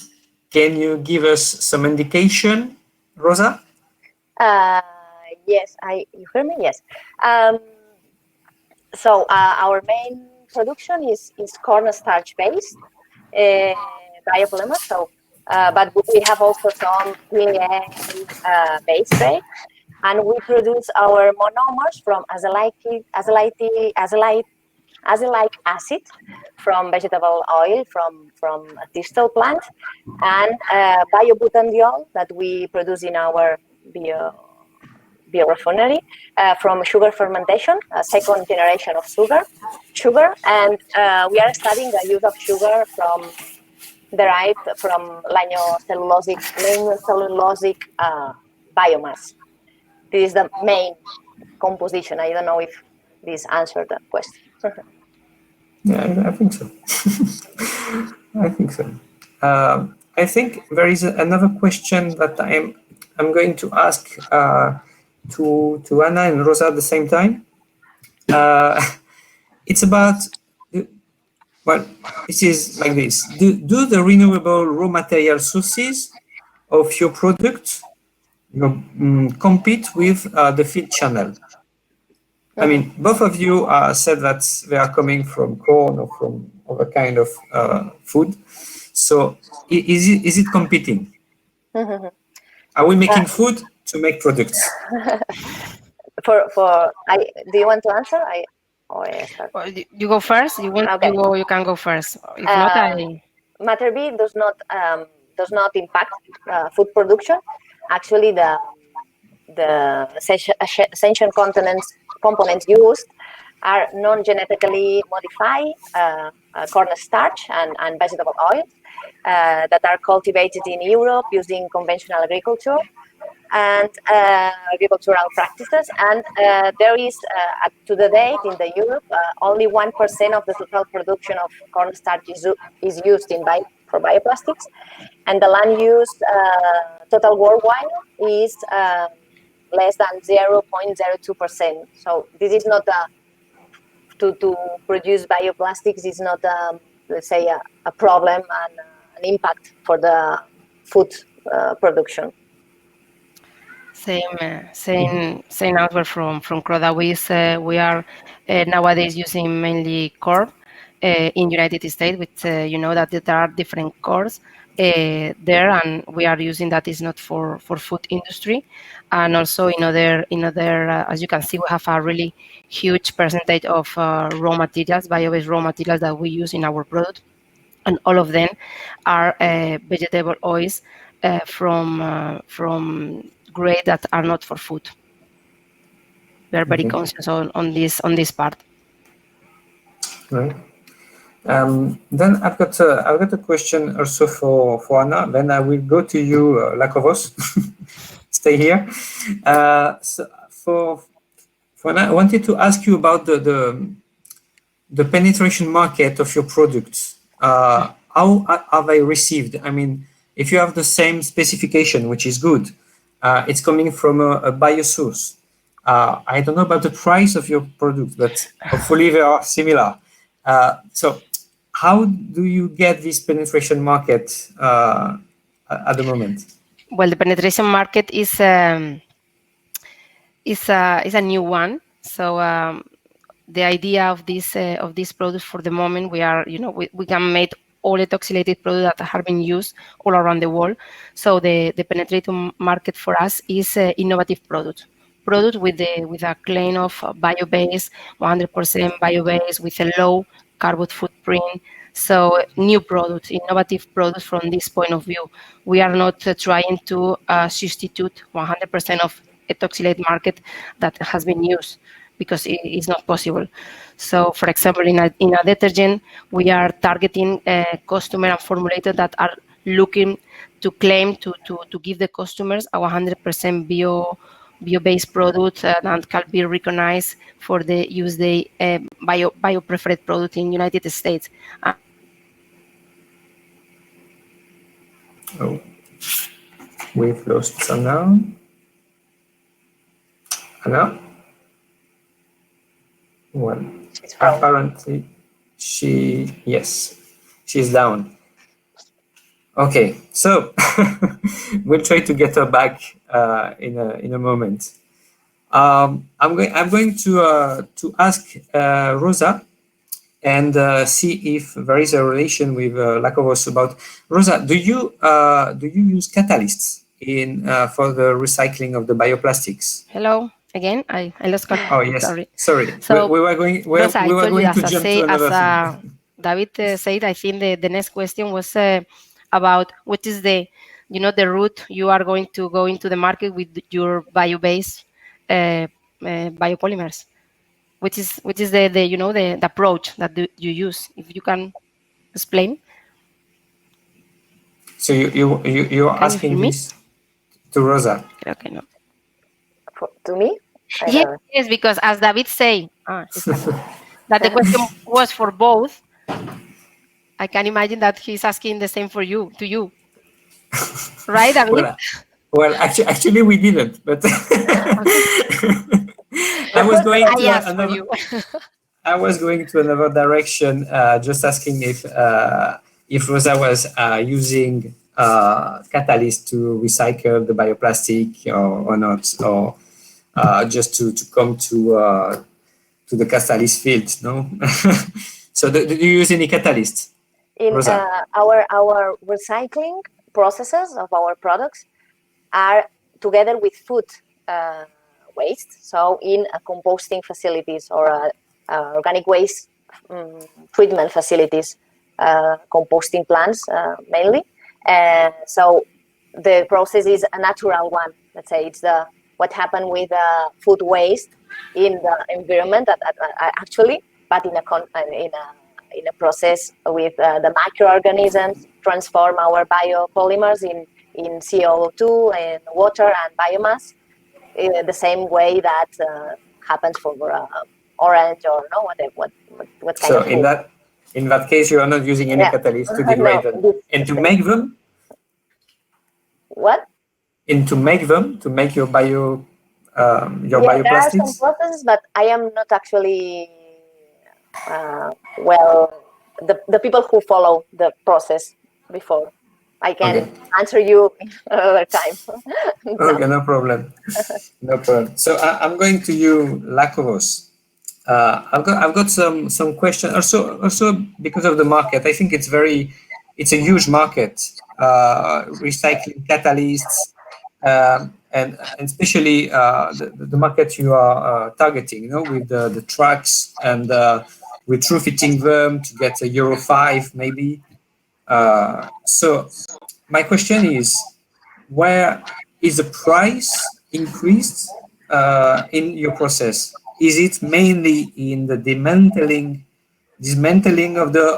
Can you give us some indication, Rosa? Yes, you hear me? Yes. So our main production is cornstarch based biopolymer. So, but we have also some PA base grade, and we produce our monomers from azelaic acid from vegetable oil from a thistle plant, and biobutanediol that we produce in our biorefinery from sugar fermentation, a second generation of sugar, and we are studying the use of sugar derived from lignocellulosic biomass. This is the main composition. I don't know if this answered the question. Yeah, I think so. I think so. I think there is another question that I'm going to ask to Anna and Rosa at the same time. It's about, well, this is like this. Do the renewable raw material sources of your product compete with the feed channel? I mean, both of you said that they are coming from corn or from other kind of food. So is it competing? Are we making food to make products? Do you want to answer? You go first. You want okay. You can go first. If not, Matter B does not impact food production. Actually, the essential components used are non-genetically modified cornstarch and vegetable oils that are cultivated in Europe using conventional agriculture and agricultural practices. And there is, to the date in the Europe, only 1% of the total production of cornstarch is used for bioplastics, and the land use total worldwide is less than 0.02%. So this is not to produce bioplastics is not let's say a problem and an impact for the food production. Same answer from Croda. We are nowadays using mainly corn in United States, which you know that there are different corns there, and we are using that is not for food industry, and also in other as you can see, we have a really huge percentage of raw materials, bio-based raw materials that we use in our product, and all of them are vegetable oils from grade that are not for food. We are very conscious on this part. Right. Then I've got a question also for Anna. Then I will go to you, Lakovos. Stay here. So for Anna, I wanted to ask you about the penetration market of your products. How are they received? I mean, if you have the same specification, which is good, it's coming from a biosource. I don't know about the price of your product, but hopefully they are similar. So how do you get this penetration market at the moment? Well, the penetration market is a new one. So the idea of this product for the moment, we are, we can make all ethoxylated products that have been used all around the world. So the penetration market for us is innovative products with a claim of bio-based, 100% bio-based with a low carbon footprint. So new products, innovative products from this point of view. We are not trying to substitute 100% of ethoxylate market that has been used, because it is not possible. So, for example, in a detergent, we are targeting customer and formulators that are looking to claim to give the customers a 100% bio-based product that can be recognized for the use the bio-preferred product in United States. Oh, we've lost Sana. Anna? Well, apparently she's down. Okay, so we'll try to get her back in a moment. I'm going to ask Rosa and see if there is a relation with Lacovos. About Rosa, do you use catalysts in for the recycling of the bioplastics? Hello again. I lost contact. Oh yes, sorry. So we were going Rosa, we were going to as jump to another thing. David said, I think the next question was about what is the route you are going to go into the market with your bio-based biopolymers. Which is the approach that you use? If you can explain. So you're asking this to Rosa? Okay, no. To me? Yes, because as David say, that the question was for both. I can imagine that he's asking the same to you. Right, David? Well, actually we didn't, but I was going to another. I was going to another direction, just asking if Rosa was using catalyst to recycle the bioplastic or not, or just to come to the catalyst field. No. So do you use any catalyst? In our recycling processes of our products are together with food waste. So in composting facilities or organic waste treatment facilities, composting plants mainly. So the process is a natural one. Let's say it's what happened with food waste in the environment actually, but in a process with the microorganisms transform our biopolymers in CO2 and water and biomass, the same way that happens for orange or no what kind so of food. in that case you are not using any catalyst to degrade them and to make them. What? And to make them, to make your bioplastics. There are some processes, but I am not actually the people who follow the process before. I can answer you another time. Okay, no problem. No problem. So I'm going to you, Lacovos. I've got some questions. Also because of the market, I think it's a huge market. Recycling catalysts, and especially the market you are targeting, with the trucks and retrofitting them to get a Euro 5 maybe. So my question is, where is the price increased in your process? Is it mainly in the dismantling of the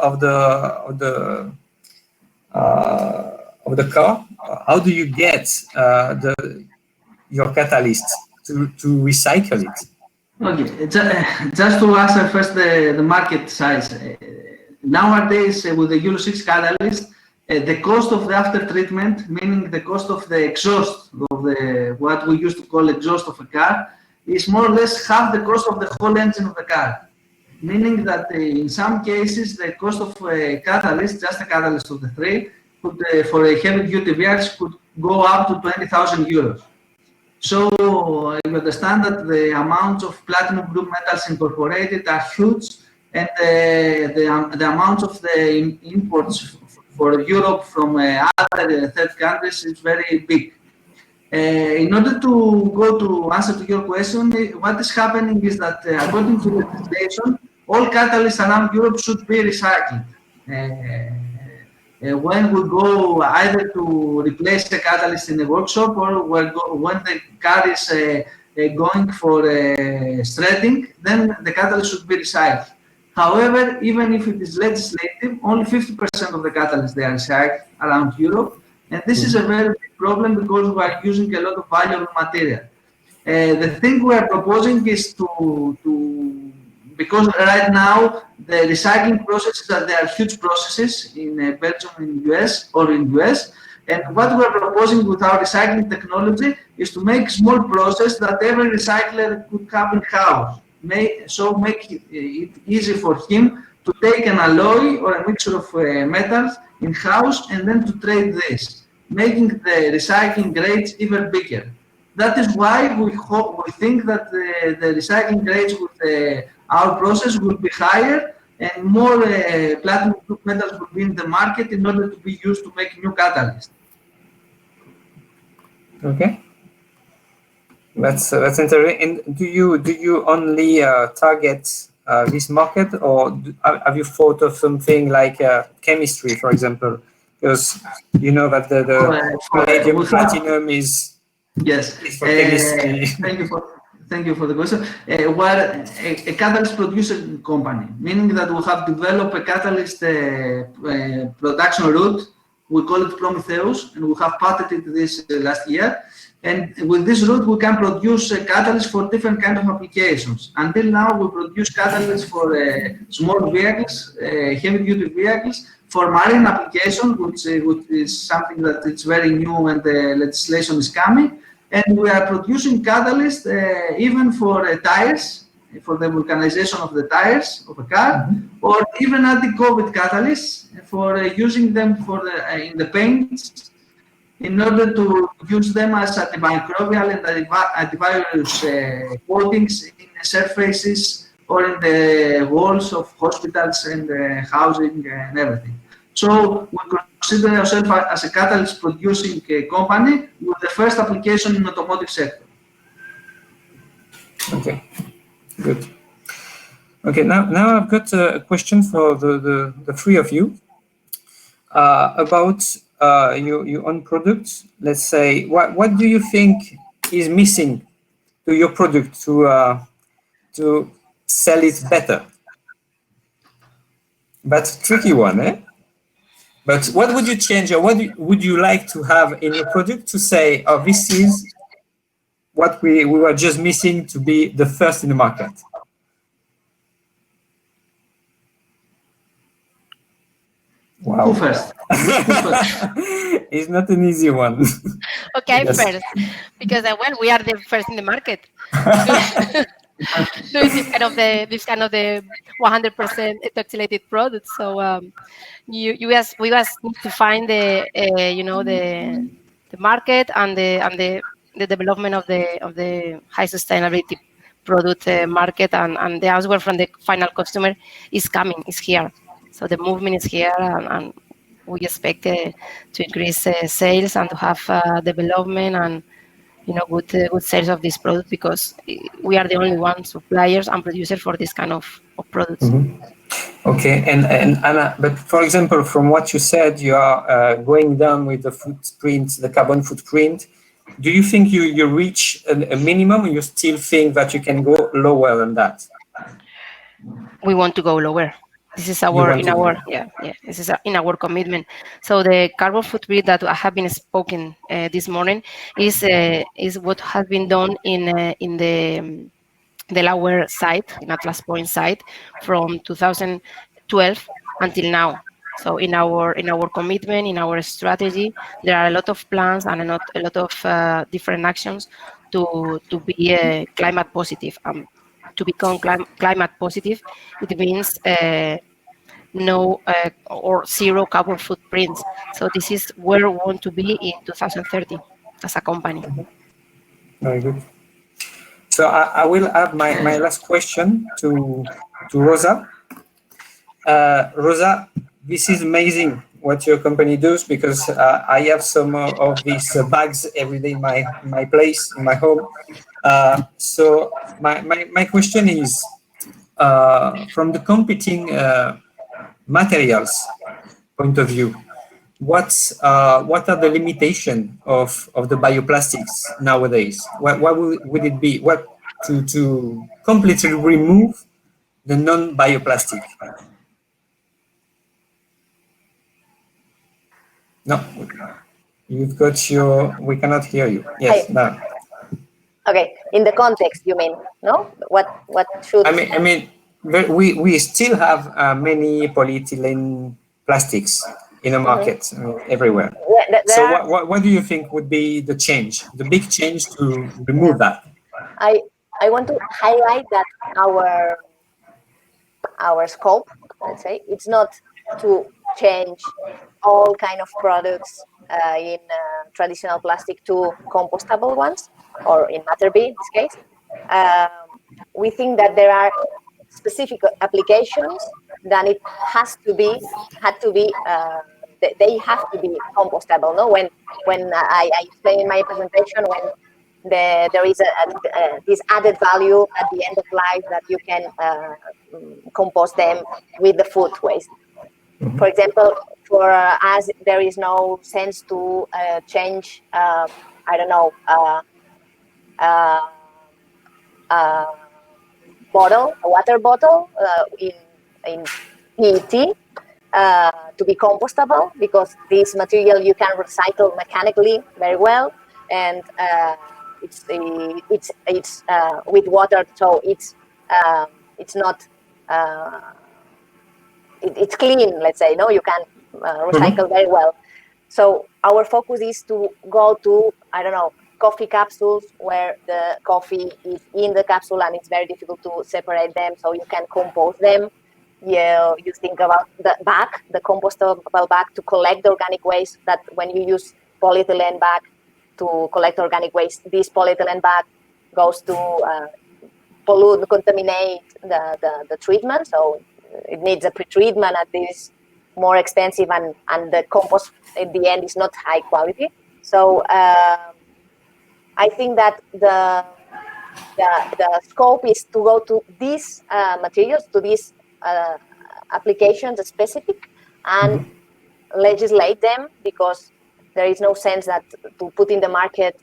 car? How do you get your catalyst to recycle it? Okay, just to answer first the market size. Nowadays, with the Euro 6 catalyst, the cost of the after treatment, meaning the cost of the exhaust of what we used to call exhaust of a car, is more or less half the cost of the whole engine of the car. Meaning that in some cases, the cost of a catalyst, just a catalyst of the three, for a heavy-duty vehicle could go up to 20,000 euros. So you understand that the amounts of platinum group metals incorporated are huge, and the amount of the imports for Europe from other third countries is very big. In order to go to answer to your question, what is happening is that according to legislation, all catalysts around Europe should be recycled. When we go either to replace the catalyst in the workshop or when the car is going for shredding, then the catalyst should be recycled. However, even if it is legislative, only 50% of the catalysts they are recycled around Europe, and this is a very big problem because we are using a lot of valuable material. The thing we are proposing is because right now the recycling processes they are huge processes in Belgium, in US, or in US. And what we are proposing with our recycling technology is to make small process that every recycler could have in-house. Make it easy for him to take an alloy or a mixture of metals in-house and then to trade this, making the recycling rates even bigger. That is why we think that the recycling rates with our process will be higher and more platinum group metals will be in the market in order to be used to make new catalysts. Okay, that's interesting. And do you only target this market, or have you thought of something like chemistry, for example? Because you know that the palladium platinum is for chemistry. Thank you for the question. We're a catalyst producing company, meaning that we have developed a catalyst production route. We call it Prometheus, and we have patented this last year. And with this route, we can produce catalysts for different kinds of applications. Until now, we produce catalysts for small vehicles, heavy-duty vehicles, for marine application, which is something that is very new and the legislation is coming. And we are producing catalysts even for tires, for the vulcanization of the tires of a car, or even anti-COVID catalysts for using them in the paints in order to use them as antimicrobial and antivirus coatings in surfaces or in the walls of hospitals and housing and everything. So we consider ourselves as a catalyst producing company with the first application in the automotive sector. Okay, good. Okay, now I've got a question for the three of you about your own product. Let's say, what do you think is missing to your product to sell it better? That's a tricky one, eh? But what would you change, or what would you like to have in your product to say, oh, this is what we were just missing to be the first in the market? Wow. Who first? It's not an easy one. Okay, yes. First, because well, we are the first in the market. Doing this kind of the 100% ethoxylated product. So we just need to find the the market and the development of the high sustainability product market, and the answer from the final customer is here. So the movement is here, and we expect to increase sales and to have development and good sales of this product, because we are the only one suppliers and producers for this kind of products. Mm-hmm. Okay, and Anna, but for example, from what you said, you are going down with the footprint, the carbon footprint. Do you think you reach a minimum, or you still think that you can go lower than that? We want to go lower. This is this is in our commitment. So the carbon footprint that I have been spoken this morning is what has been done in the lower site, in Atlas Point site, from 2012 until now. So in our commitment, in our strategy, there are a lot of plans and a lot of different actions to be climate positive. To become climate positive, it means no or zero carbon footprints. So this is where we want to be in 2030 as a company. Very good. So I will add my last question to Rosa. Rosa, this is amazing what your company does, because I have some of these bags every day in my place, in my home. So my question is, from the competing materials point of view, what are the limitations of the bioplastics nowadays? What would it be? What to completely remove the non-bioplastic? No, you've got we cannot hear you. Yes, now. Okay, in the context, you mean? No, what should? I mean, we still have many polyethylene plastics in the market, I mean, everywhere. Yeah, So what do you think would be the change, the big change to remove that? I want to highlight that our scope, let's say, it's not to change all kind of products in traditional plastic to compostable ones, or in matter B in this case. We think that there are specific applications that it had to be they have to be compostable. No, when I explained in my presentation, when there is this added value at the end of life that you can compost them with the food waste. For example, for us, there is no sense to change, I don't know, a water bottle in PET to be compostable, because this material you can recycle mechanically very well, and it's with water, so it's not it's clean. Let's say, no, you can recycle very well. So our focus is to go to, I don't know, coffee capsules where the coffee is in the capsule and it's very difficult to separate them, so you can compost them. You think about the bag, the compostable bag to collect the organic waste, that when you use polyethylene bag to collect organic waste, this polyethylene bag goes to pollute, contaminate the treatment. So it needs a pre-treatment, and this is more expensive, and the compost at the end is not high quality. So I think that the scope is to go to these materials, to these applications specific, and legislate them, because there is no sense that to put in the market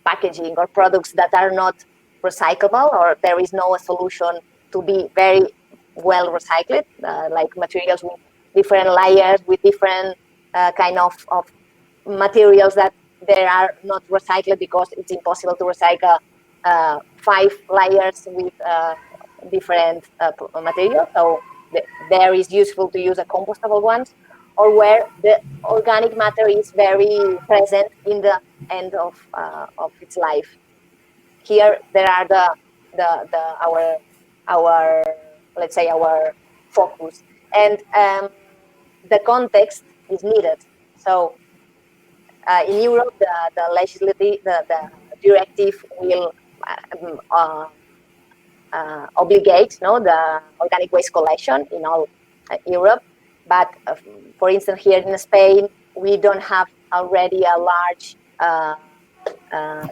packaging or products that are not recyclable, or there is no solution to be very well recycled, like materials with different layers, with different kind of materials that they are not recycled, because it's impossible to recycle 5 layers with different materials. So there is useful to use a compostable ones, or where the organic matter is very present in the end of its life. Here there are our let's say our focus, and the context is needed. So in Europe, the directive will obligate the organic waste collection in all Europe. But for instance, here in Spain, we don't have already a large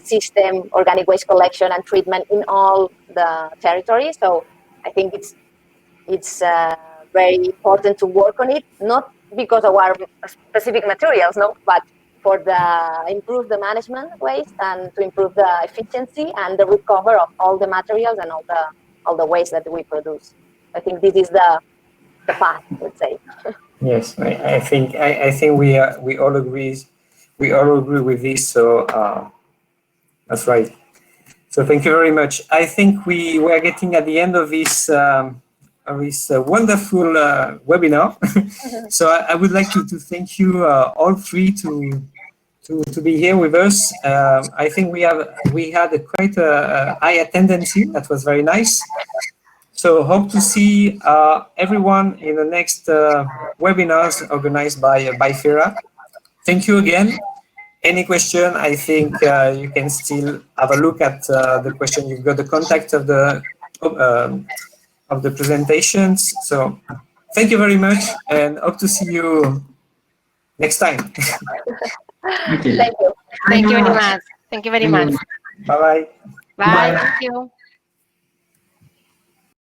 system, organic waste collection and treatment in all the territory. So I think it's very important to work on it, not because of our specific materials, no, but for improve the management waste, and to improve the efficiency and the recovery of all the materials and all the waste that we produce. I think this is the path, let's say. Yes, I think we all agree with this. So that's right. So thank you very much. I think we are getting at the end of this wonderful webinar. So I would like to thank you all three to be here with us. I think we had quite a high attendance here. That was very nice. So hope to see everyone in the next webinars organized by FERA. Thank you again. Any question? I think you can still have a look at the question. You've got the contact of the presentations. So thank you very much, and hope to see you next time. Okay. Thank you. Thank you very much. Thank you very much. Bye-bye. Bye. Thank you.